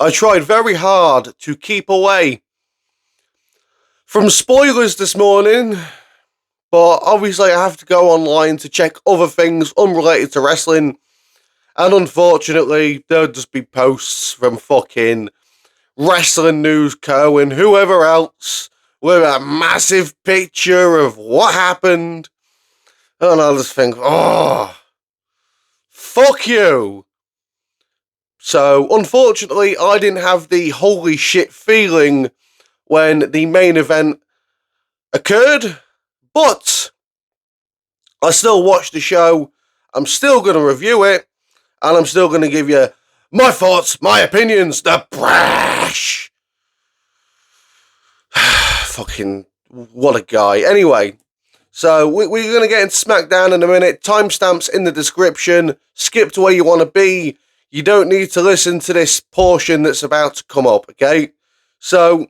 I tried very hard to keep away from spoilers this morning, but obviously I have to go online to check other things unrelated to wrestling, and unfortunately there'll just be posts from fucking Wrestling News Co. and whoever else with a massive picture of what happened, and I'll just think, oh, fuck you. So, unfortunately, I didn't have the holy shit feeling when the main event occurred, but I still watched the show. I'm still going to review it, and I'm still going to give you my thoughts, my opinions, the brash. Fucking, what a guy. Anyway, so we're going to get into Smackdown in a minute. Timestamps in the description. Skip to where you want to be. You don't need to listen to this portion that's about to come up, okay? So,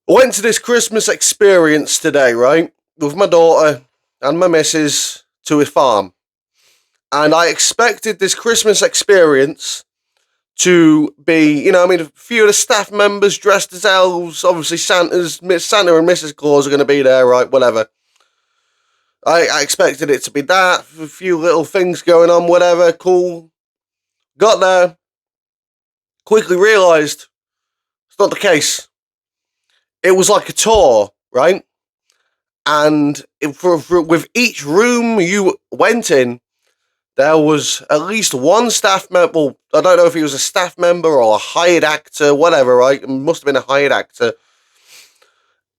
I went to this Christmas experience today, right? With my daughter and my missus to a farm. And I expected this Christmas experience to be, a few of the staff members dressed as elves. Obviously, Santa and Mrs. Claus are going to be there, right? Whatever. I expected it to be that. A few little things going on, whatever. Cool. Got there. Quickly realised it's not the case. It was like a tour, right? And with each room you went in, there was at least one staff member. Well, I don't know if he was a staff member or a hired actor, whatever, right? It must have been a hired actor.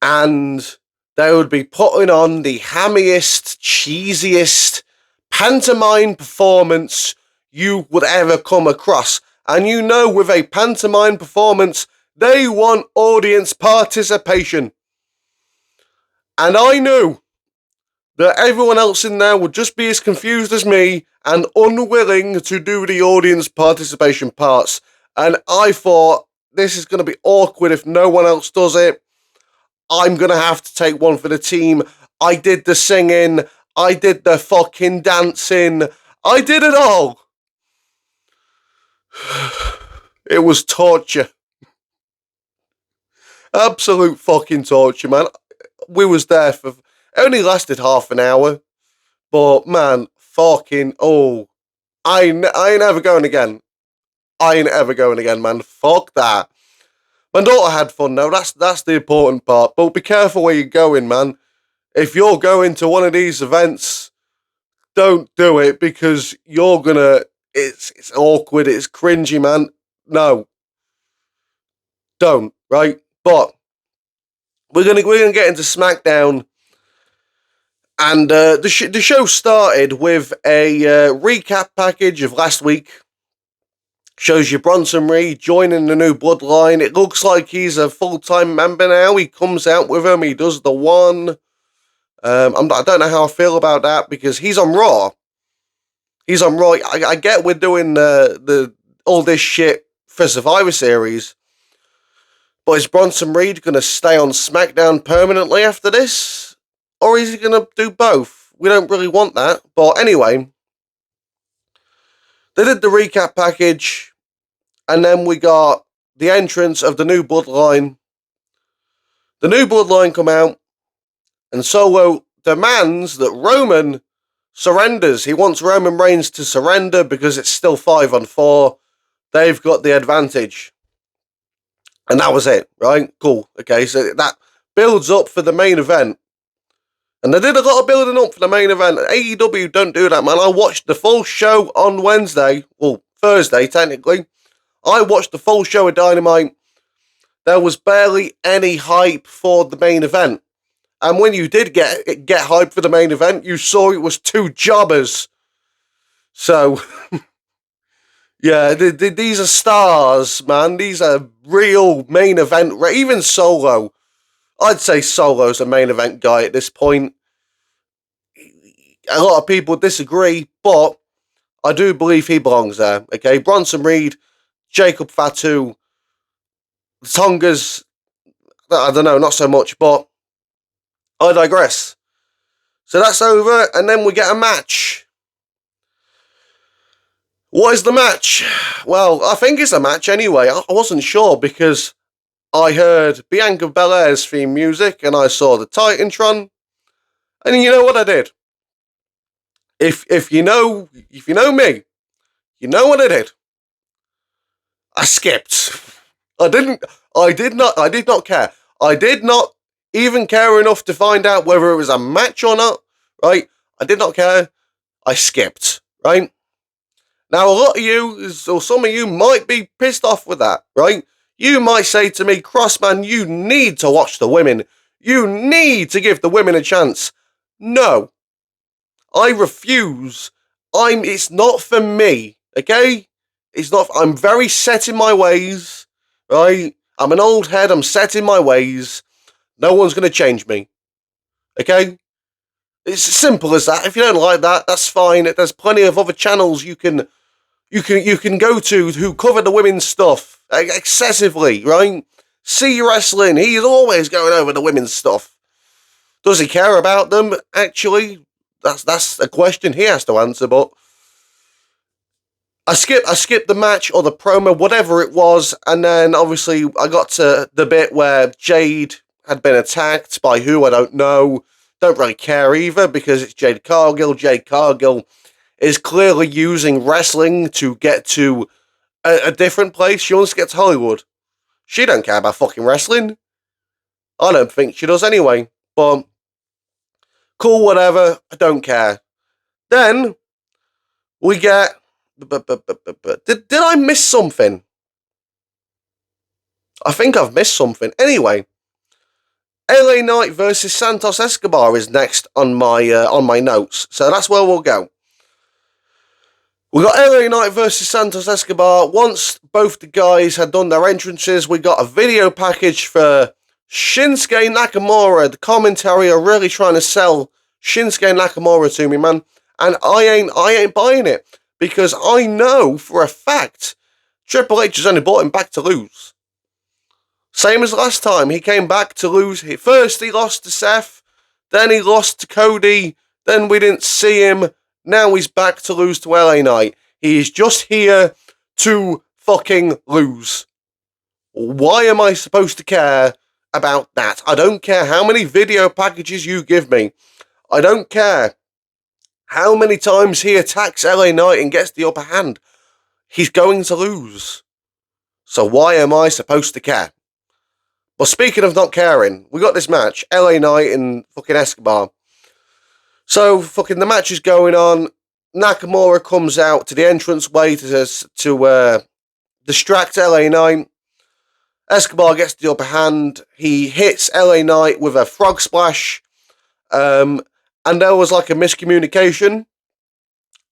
And they would be putting on the hammiest, cheesiest pantomime performance you would ever come across. And with a pantomime performance, they want audience participation. And I knew that everyone else in there would just be as confused as me and unwilling to do the audience participation parts. And I thought, this is going to be awkward if no one else does it. I'm going to have to take one for the team. I did the singing. I did the fucking dancing. I did it all. It was torture. Absolute fucking torture, man. We was there for... It only lasted half an hour. But, man, fucking... Oh. I ain't ever going again. I ain't ever going again, man. Fuck that. My daughter had fun, though. That's the important part. But be careful where you're going, man. If you're going to one of these events, don't do it because you're gonna... It's awkward. It's cringy, man. No. Don't, right? But we're gonna get into Smackdown, and the show started with a recap package of last week. Shows you Bronson Reed joining the new Bloodline. It looks like he's a full-time member now. He comes out with him. He does the one. I don't know how I feel about that because he's on Raw. He's on Raw. I get we're doing the all this shit for Survivor Series, but is Bronson Reed going to stay on SmackDown permanently after this? Or is he going to do both? We don't really want that. But anyway, they did the recap package, and then we got the entrance of the new Bloodline. The new Bloodline come out, and Solo demands that Roman surrenders. He wants Roman Reigns to surrender because it's still 5-on-4. They've got the advantage. And that was it, right? Cool. Okay, so that builds up for the main event. And they did a lot of building up for the main event. AEW don't do that, man. I watched the full show on Wednesday. Well, Thursday, technically. I watched the full show of Dynamite. There was barely any hype for the main event. And when you did get hype for the main event, you saw it was two jobbers. So, yeah, these are stars, man. These are real main event. Even Solo. I'd say Solo's a main event guy at this point. A lot of people disagree, but I do believe he belongs there. Okay, Bronson Reed, Jacob Fatu, the Tongas, I don't know, not so much, but I digress. So that's over, and then we get a match. What is the match? Well, I think it's a match anyway. I wasn't sure because I heard Bianca Belair's theme music and I saw the Titantron. And you know what I did? If you know me, you know what I did. I skipped. I did not care. I did not even care enough to find out whether it was a match or not, right? I did not care. I skipped, right? Now, a lot of you, or some of you, might be pissed off with that, right? You might say to me, Crossman, you need to watch the women. You need to give the women a chance. No. I refuse. It's not for me, okay? I'm very set in my ways, right? I'm an old head, I'm set in my ways. No one's going to change me, okay? It's as simple as that. If you don't like that, that's fine. There's plenty of other channels you can go to who cover the women's stuff excessively, right? See Wrestling, he's always going over the women's stuff. Does he care about them? Actually, that's a question he has to answer, but I skipped the match or the promo, whatever it was, and then obviously I got to the bit where Jade had been attacked by who, I don't know. Don't really care either because it's Jade Cargill. Jade Cargill is clearly using wrestling to get to a different place. She wants to get to Hollywood. She don't care about fucking wrestling. I don't think she does anyway, but cool, whatever. I don't care. Then we get... Did I miss something? I think I've missed something. Anyway, LA Knight versus Santos Escobar is next on my notes, so that's where we'll go. We got LA Knight versus Santos Escobar. Once both the guys had done their entrances, we got a video package for Shinsuke Nakamura. The commentary are really trying to sell Shinsuke Nakamura to me, man, and I ain't buying it. Because I know for a fact Triple H has only brought him back to lose. Same as last time. He came back to lose. First he lost to Seth. Then he lost to Cody. Then we didn't see him. Now he's back to lose to LA Knight. He is just here to fucking lose. Why am I supposed to care about that? I don't care how many video packages you give me. I don't care how many times he attacks LA Knight and gets the upper hand. He's going to lose. So why am I supposed to care? Well, speaking of not caring, we got this match, LA Knight and fucking Escobar. So fucking the match is going on. Nakamura comes out to the entranceway to distract LA Knight. Escobar gets the upper hand. He hits LA Knight with a frog splash. And there was like a miscommunication.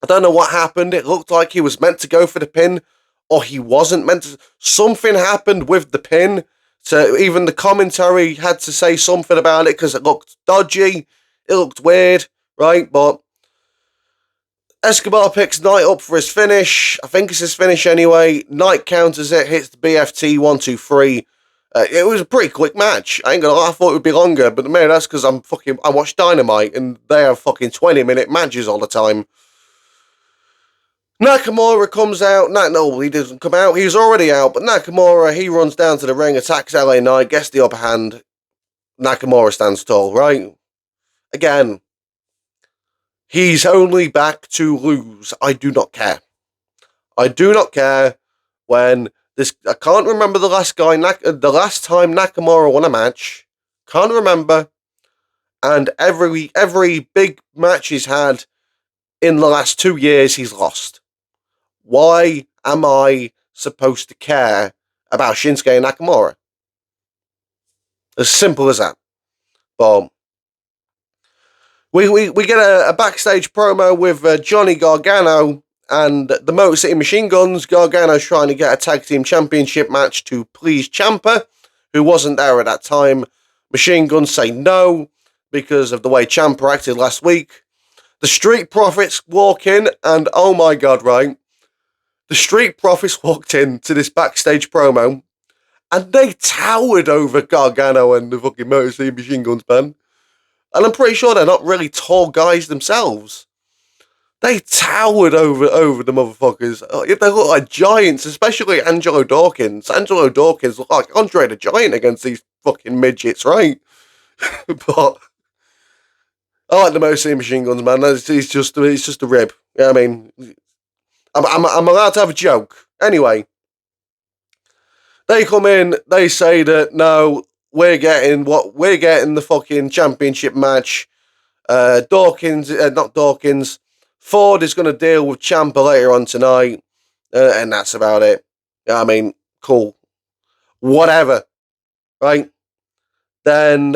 I don't know what happened. It looked like he was meant to go for the pin, or he wasn't meant to. Something happened with the pin. So even the commentary had to say something about it because it looked dodgy. It looked weird, right? But Escobar picks Knight up for his finish. I think it's his finish anyway. Knight counters it, hits the BFT 1-2-3. It was a pretty quick match. I ain't gonna lie, I thought it would be longer, but maybe that's because I watch Dynamite and they have fucking 20-minute matches all the time. Nakamura comes out. No, he doesn't come out. He's already out, but Nakamura, he runs down to the ring, attacks LA Knight, gets the upper hand. Nakamura stands tall, right? Again, he's only back to lose. I do not care. I do not care when... I can't remember the last time Nakamura won a match. Can't remember. And every big match he's had in the last 2 years, he's lost. Why am I supposed to care about Shinsuke Nakamura? As simple as that. But we get a backstage promo with Johnny Gargano and the Motor City Machine Guns. Gargano's trying to get a tag team championship match to please Ciampa, who wasn't there at that time. Machine Guns say no because of the way Ciampa acted last week. The Street Profits walk in, and oh my god, right? The Street Profits walked in to this backstage promo, and they towered over Gargano and the fucking Motor City Machine Guns band. And I'm pretty sure they're not really tall guys themselves. They towered over the motherfuckers. They look like giants, especially Angelo Dawkins. Angelo Dawkins looked like Andre the Giant against these fucking midgets, right? But I like the Motor Machine Guns, man. He's just a rib. Yeah, I mean, I'm allowed to have a joke. Anyway, they come in, they say that no, we're getting the fucking championship match. Not Dawkins. Ford is going to deal with Ciampa later on tonight, and that's about it. I mean, cool, whatever, right? Then,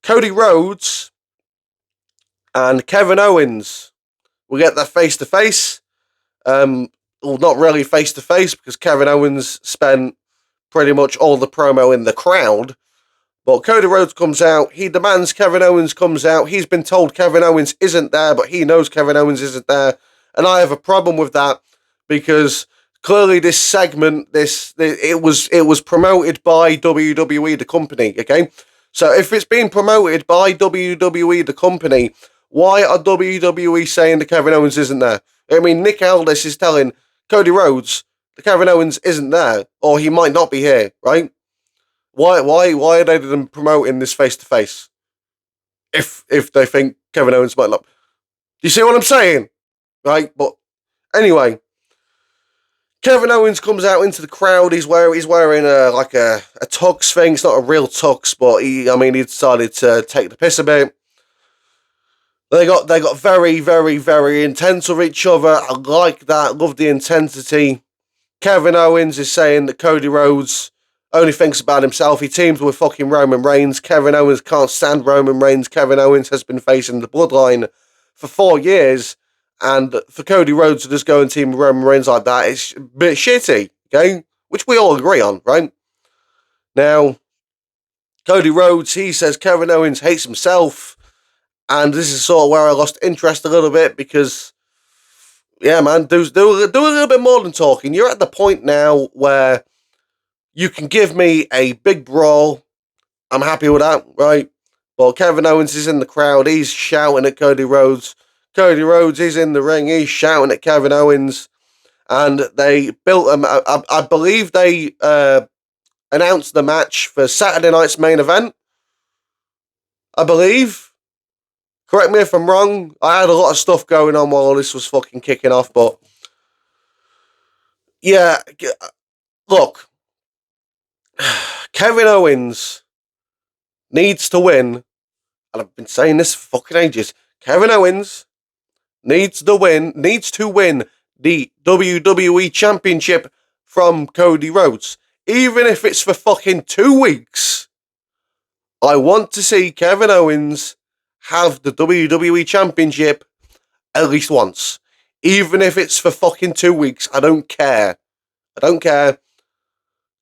Cody Rhodes and Kevin Owens. We get that face to face. Well, not really face to face because Kevin Owens spent pretty much all the promo in the crowd. But Cody Rhodes comes out. He demands Kevin Owens comes out. He's been told Kevin Owens isn't there, but he knows Kevin Owens isn't there. And I have a problem with that because clearly this segment, it was promoted by WWE, the company, okay? So if it's being promoted by WWE, the company, why are WWE saying that Kevin Owens isn't there? I mean, Nick Aldis is telling Cody Rhodes that Kevin Owens isn't there, or he might not be here, right? Why are they then promoting this face to face? If they think Kevin Owens might not, do you see what I'm saying? Right, but anyway, Kevin Owens comes out into the crowd. He's wearing a tux thing. It's not a real tux, but he decided to take the piss a bit. They got very, very, very intense with each other. I like that. Love the intensity. Kevin Owens is saying that Cody Rhodes only thinks about himself. He teams with fucking Roman Reigns. Kevin Owens can't stand Roman Reigns. Kevin Owens has been facing the Bloodline for 4 years. And for Cody Rhodes to just go and team with Roman Reigns like that, it's a bit shitty, okay? Which we all agree on, right? Now, Cody Rhodes, he says Kevin Owens hates himself. And this is sort of where I lost interest a little bit because, yeah, man, do a little bit more than talking. You're at the point now where you can give me a big brawl. I'm happy with that, right? Well, Kevin Owens is in the crowd. He's shouting at Cody Rhodes. Cody Rhodes is in the ring. He's shouting at Kevin Owens. And they built I believe they announced the match for Saturday night's main event. I believe. Correct me if I'm wrong. I had a lot of stuff going on while all this was fucking kicking off, but yeah, look. Kevin Owens needs to win, and I've been saying this for fucking ages. Kevin Owens needs to win the WWE Championship from Cody Rhodes. Even if it's for fucking 2 weeks. I want to see Kevin Owens have the WWE Championship at least once. Even if it's for fucking 2 weeks. I don't care.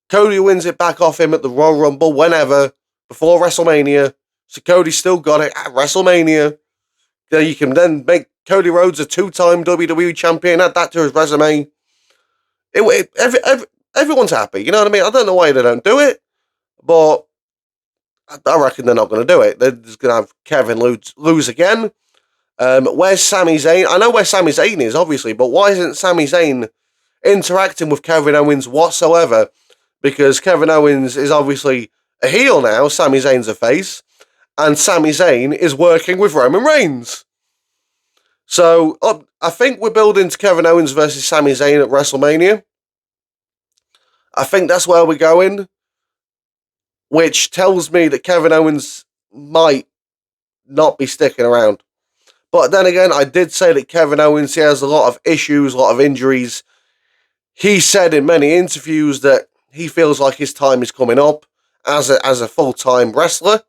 Cody wins it back off him at the Royal Rumble whenever, before WrestleMania. So Cody's still got it at WrestleMania. You can then make Cody Rhodes a 2-time WWE champion, add that to his resume. Everyone's happy, you know what I mean? I don't know why they don't do it, but I reckon they're not going to do it. They're just going to have Kevin lose again. Where's Sami Zayn? I know where Sami Zayn is, obviously, but why isn't Sami Zayn interacting with Kevin Owens whatsoever? Because Kevin Owens is obviously a heel now, Sami Zayn's a face, and Sami Zayn is working with Roman Reigns. So, I think we're building to Kevin Owens versus Sami Zayn at WrestleMania. I think that's where we're going, which tells me that Kevin Owens might not be sticking around. But then again, I did say that Kevin Owens, he has a lot of issues, a lot of injuries. He said in many interviews that he feels like his time is coming up as a full-time wrestler.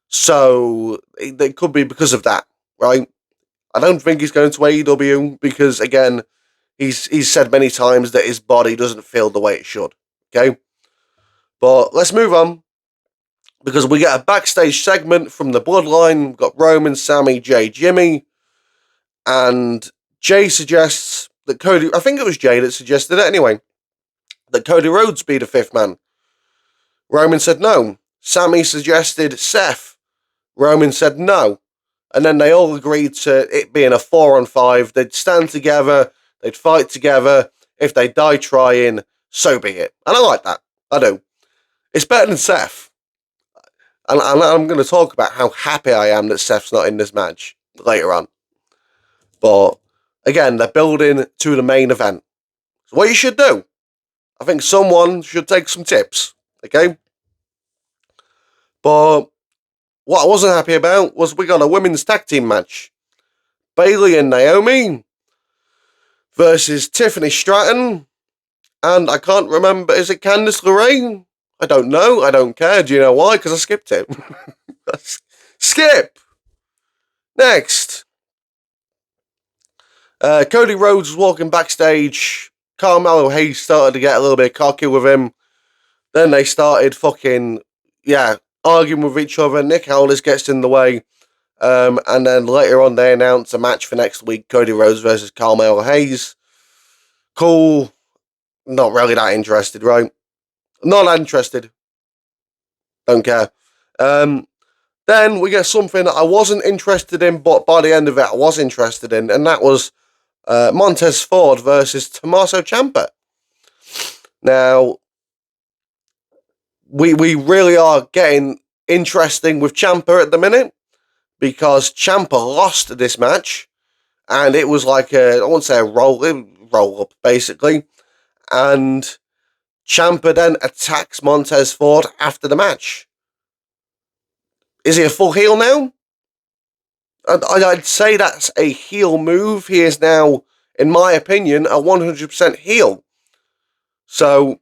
So, it could be because of that, right? I don't think he's going to AEW because, again, he's said many times that his body doesn't feel the way it should, okay? But let's move on because we get a backstage segment from the Bloodline. We've got Roman, Sammy, Jay, Jimmy, and Jay suggests that Cody, I think it was Jay that suggested it anyway, that Cody Rhodes be the fifth man. Roman said no. Sammy suggested Seth. Roman said no. and then they all agreed to it being a 4-on-5. They'd stand together, they'd fight together. If they die trying, so be it. And I like that. I do. It's better than Seth. And I'm going to talk about how happy I am that Seth's not in this match later on. But, again, they're building to the main event. So what you should do, I think someone should take some tips, okay? But what I wasn't happy about was we got a women's tag team match. Bayley and Naomi versus Tiffany Stratton. And I can't remember, is it Candice LeRae? I don't know. I don't care. Do you know why? Because I skipped it. Skip! Next. Cody Rhodes was walking backstage. Carmello Hayes started to get a little bit cocky with him. Then they started arguing with each other. Nick Aldis gets in the way. And then later on they announced a match for next week. Cody Rhodes versus Carmello Hayes. Cool. Not really that interested, right? Not that interested. Don't care. Then we get something that I wasn't interested in, but by the end of it I was interested in. And that was Montez Ford versus Tommaso Ciampa. Now, we really are getting interesting with Ciampa at the minute, because Ciampa lost this match, and it was like I won't say a roll up, basically. And Ciampa then attacks Montez Ford after the match. Is he a full heel now? I'd say that's a heel move. He is now, in my opinion, a 100% heel. So,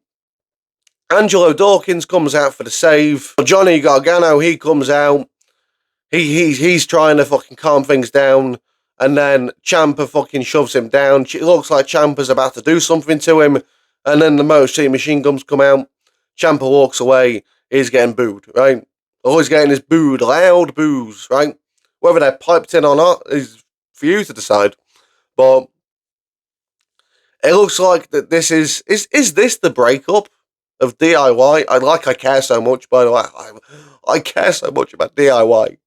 Angelo Dawkins comes out for the save. Johnny Gargano, he comes out. He's trying to fucking calm things down. And then Ciampa fucking shoves him down. It looks like Ciampa's about to do something to him. And then the Motor City Machine Guns come out. Ciampa walks away. He's getting booed, right? All he's getting is booed. Loud boos, right? Whether they're piped in or not is for you to decide. But it looks like that this is this the breakup of DIY? I care so much, by the way. I care so much about DIY.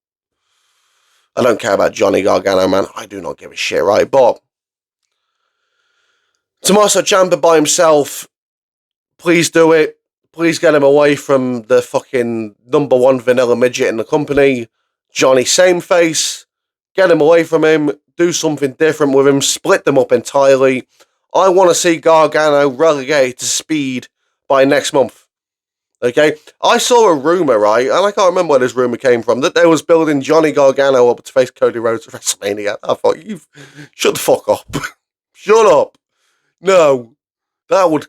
I don't care about Johnny Gargano, man. I do not give a shit, right? But Tommaso Ciampa by himself, please do it. Please get him away from the fucking number one vanilla midget in the company. Johnny Sameface. Get him away from him. Do something different with him. Split them up entirely. I want to see Gargano relegated to speed by next month. Okay? I saw a rumour, right? And I can't remember where this rumour came from. That they was building Johnny Gargano up to face Cody Rhodes at WrestleMania. I thought, shut the fuck up. Shut up. No. That would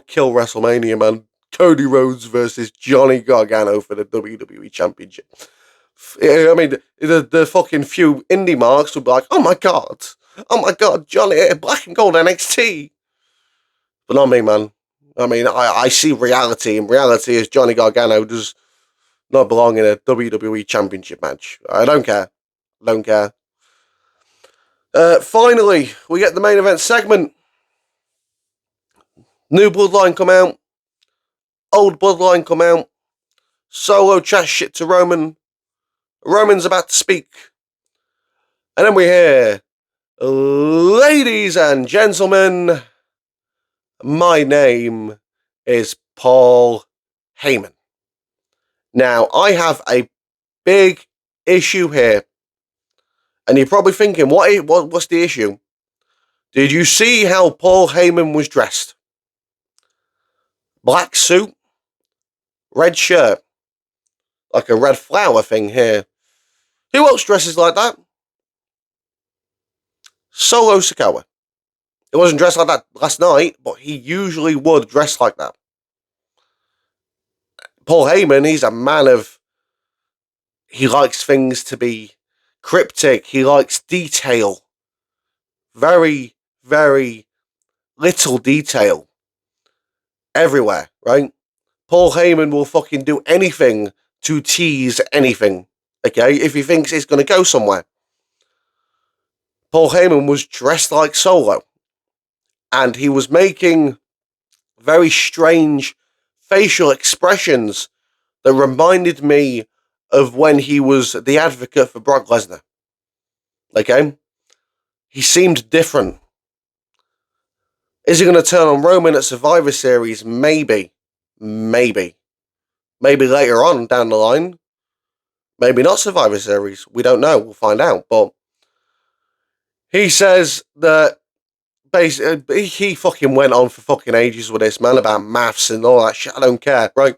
kill WrestleMania, man. Cody Rhodes versus Johnny Gargano for the WWE Championship. I mean, the fucking few indie marks would be like, oh my god, Johnny, Black and Gold NXT. But not me, man. I mean, I see reality, and reality is Johnny Gargano does not belong in a WWE Championship match. I don't care. Finally, we get the main event segment. New Bloodline come out. Old Bloodline come out. Solo chat shit to Roman. Roman's about to speak. And then we hear, ladies and gentlemen, my name is Paul Heyman. Now, I have a big issue here. And you're probably thinking, what's the issue? Did you see how Paul Heyman was dressed? Black suit, red shirt, like a red flower thing here. Who else dresses like that? Solo Sikoa. He wasn't dressed like that last night, but he usually would dress like that. Paul Heyman, he's a man of... He likes things to be cryptic. He likes detail. Very, very little detail. Everywhere, right? Paul Heyman will fucking do anything to tease anything, okay? If he thinks it's going to go somewhere. Paul Heyman was dressed like Solo. And he was making very strange facial expressions that reminded me of when he was the advocate for Brock Lesnar. Okay? He seemed different. Is he going to turn on Roman at Survivor Series? Maybe. Maybe. Maybe later on down the line. Maybe not Survivor Series. We don't know. We'll find out. But he says that basically he fucking went on for fucking ages with this, man, about maths and all that shit. I don't care, right?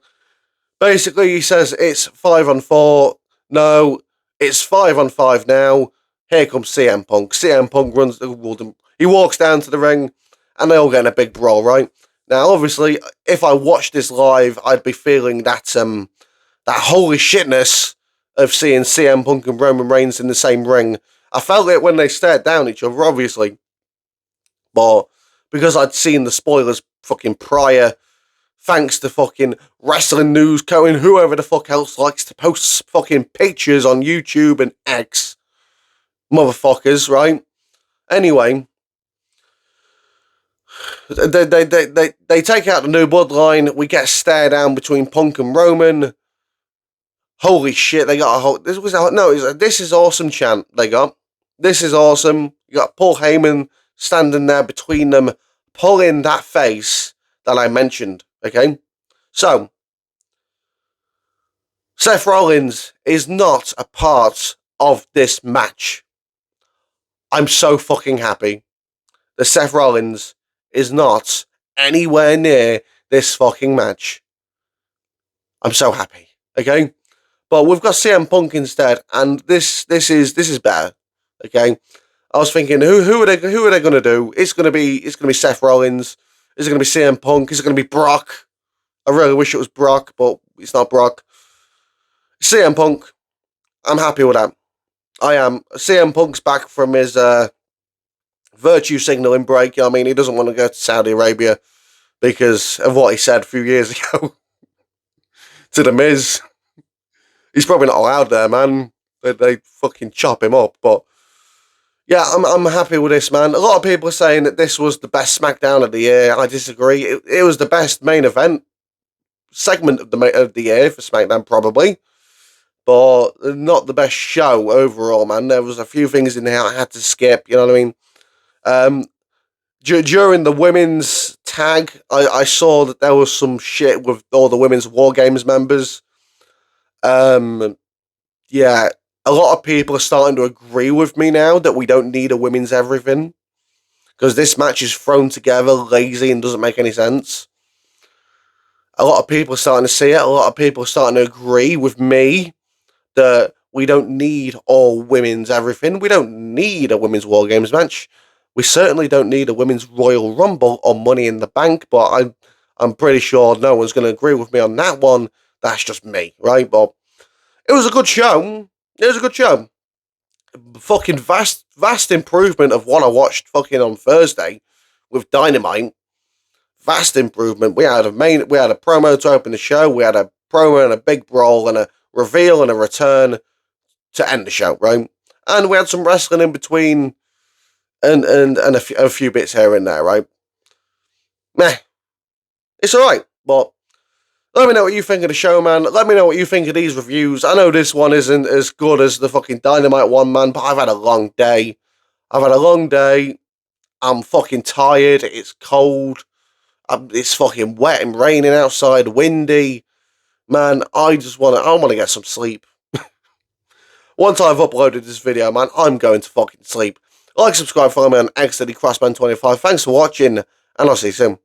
Basically, he says it's 5-on-4. No, it's 5-on-5 now. Here comes CM Punk. CM Punk runs the world. He walks down to the ring, and they all get in a big brawl, right? Now, obviously, if I watched this live, I'd be feeling that holy shitness of seeing CM Punk and Roman Reigns in the same ring. I felt it when they stared down each other, obviously. But because I'd seen the spoilers fucking prior, thanks to fucking Wrestling News Co. and whoever the fuck else likes to post fucking pictures on YouTube and X. Motherfuckers, right? Anyway, they take out the New Bloodline. We get a stare down between Punk and Roman. Holy shit, they got a whole... This is awesome chant they got. This is awesome. You got Paul Heyman standing there between them, pulling that face that I mentioned, okay? So, Seth Rollins is not a part of this match. I'm so fucking happy that Seth Rollins is not anywhere near this fucking match. I'm so happy, okay? But we've got CM Punk instead, and this is better, okay? I was thinking, who are they going to do? It's going to be Seth Rollins. Is it going to be CM Punk? Is it going to be Brock? I really wish it was Brock, but it's not Brock. CM Punk. I'm happy with that. I am. CM Punk's back from his virtue signaling break. I mean, he doesn't want to go to Saudi Arabia because of what he said a few years ago to The Miz. He's probably not allowed there, man. They fucking chop him up. But yeah, I'm happy with this, man. A lot of people are saying that this was the best SmackDown of the year. I disagree. It was the best main event segment of the year for SmackDown, probably. But not the best show overall, man. There was a few things in there I had to skip, you know what I mean? During the women's tag, I saw that there was some shit with all the women's War Games members. Yeah, a lot of people are starting to agree with me now that we don't need a women's everything. Because this match is thrown together, lazy, and doesn't make any sense. A lot of people are starting to see it. A lot of people are starting to agree with me that we don't need all women's everything. We don't need a women's War Games match. We certainly don't need a women's Royal Rumble or Money in the Bank, but I'm pretty sure no one's going to agree with me on that one. That's just me, right? But it was a good show. It was a good show. Fucking vast improvement of what I watched fucking on Thursday with Dynamite. Vast improvement. We had a promo to open the show. We had a promo and a big brawl and a reveal and a return to end the show, right? And we had some wrestling in between and a few bits here and there, right? Meh. It's alright, but let me know what you think of the show, man. Let me know what you think of these reviews. I know this one isn't as good as the fucking Dynamite one, man, but I've had a long day. I'm fucking tired. It's cold. It's fucking wet and raining outside, windy. Man, I want to get some sleep. Once I've uploaded this video, man, I'm going to fucking sleep. Like, subscribe, follow me on X, Crossman 25. Thanks for watching, and I'll see you soon.